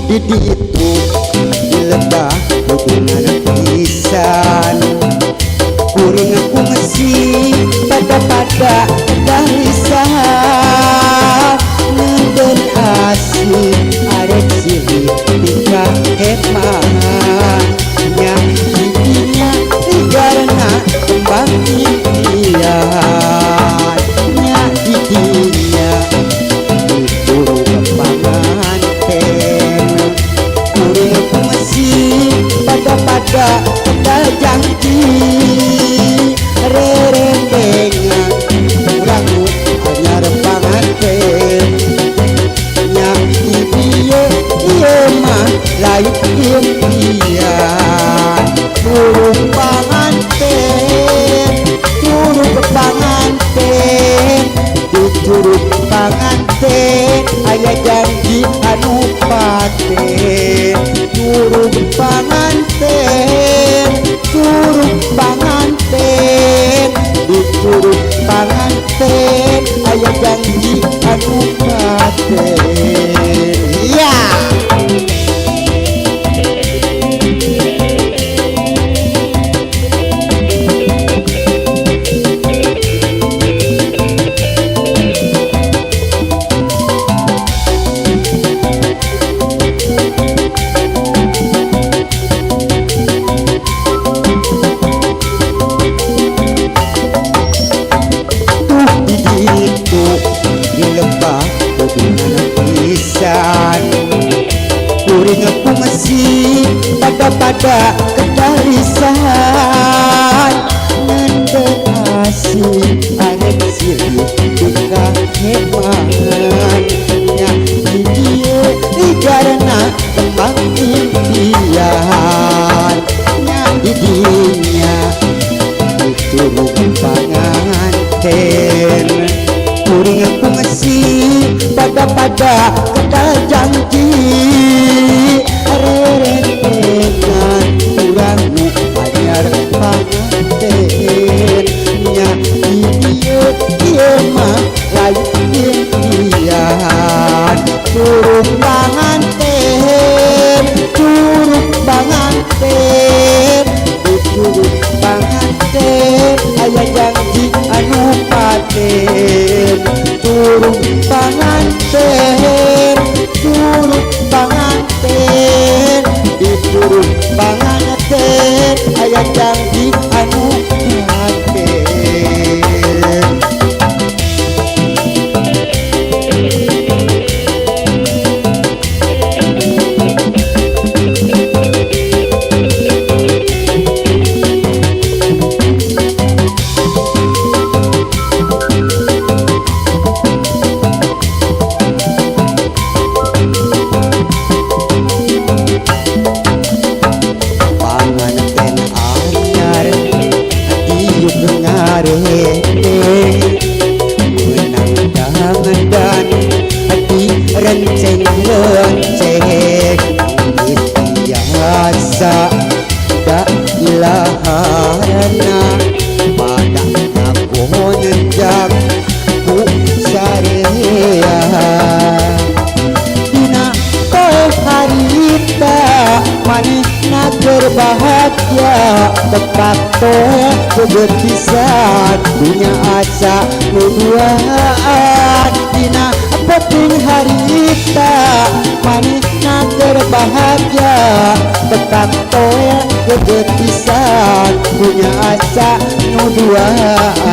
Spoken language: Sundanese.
di ditu di lebah hubungan pisan kuring aku mesi pada dalisan ngeden asih arek silih tika hemah nya intinya karena kembang impian nya intinya disuruh kepanganten kuring aku mesi pada janji rerendengan kurang hanya panganten nya ieu mah lain impian turun panganten dicurug panganten aya janji anu paten turun panganten dicurug panganten aya janji anu paten ya kuring aku masih pada kedalisan ngenden asih arek silih tika hemah nya ieu karena kembang impian nya didinya disuruh panganten kuring aku masih pada janji rerendengan kurang anyar panganten nya ieu mah lain impian turun panganten dicurug panganten aya janji anu paten turun panganten dicurug panganten aya janji anu paten renceng biasa da ilaharana pada aku nenjak ku sareha dina poe harita manehna berbahagia tepat poe kegetisan punya asa nuduaan dina penting harita manehna berbahagia tepat poe kegetisan punya asa nuduaan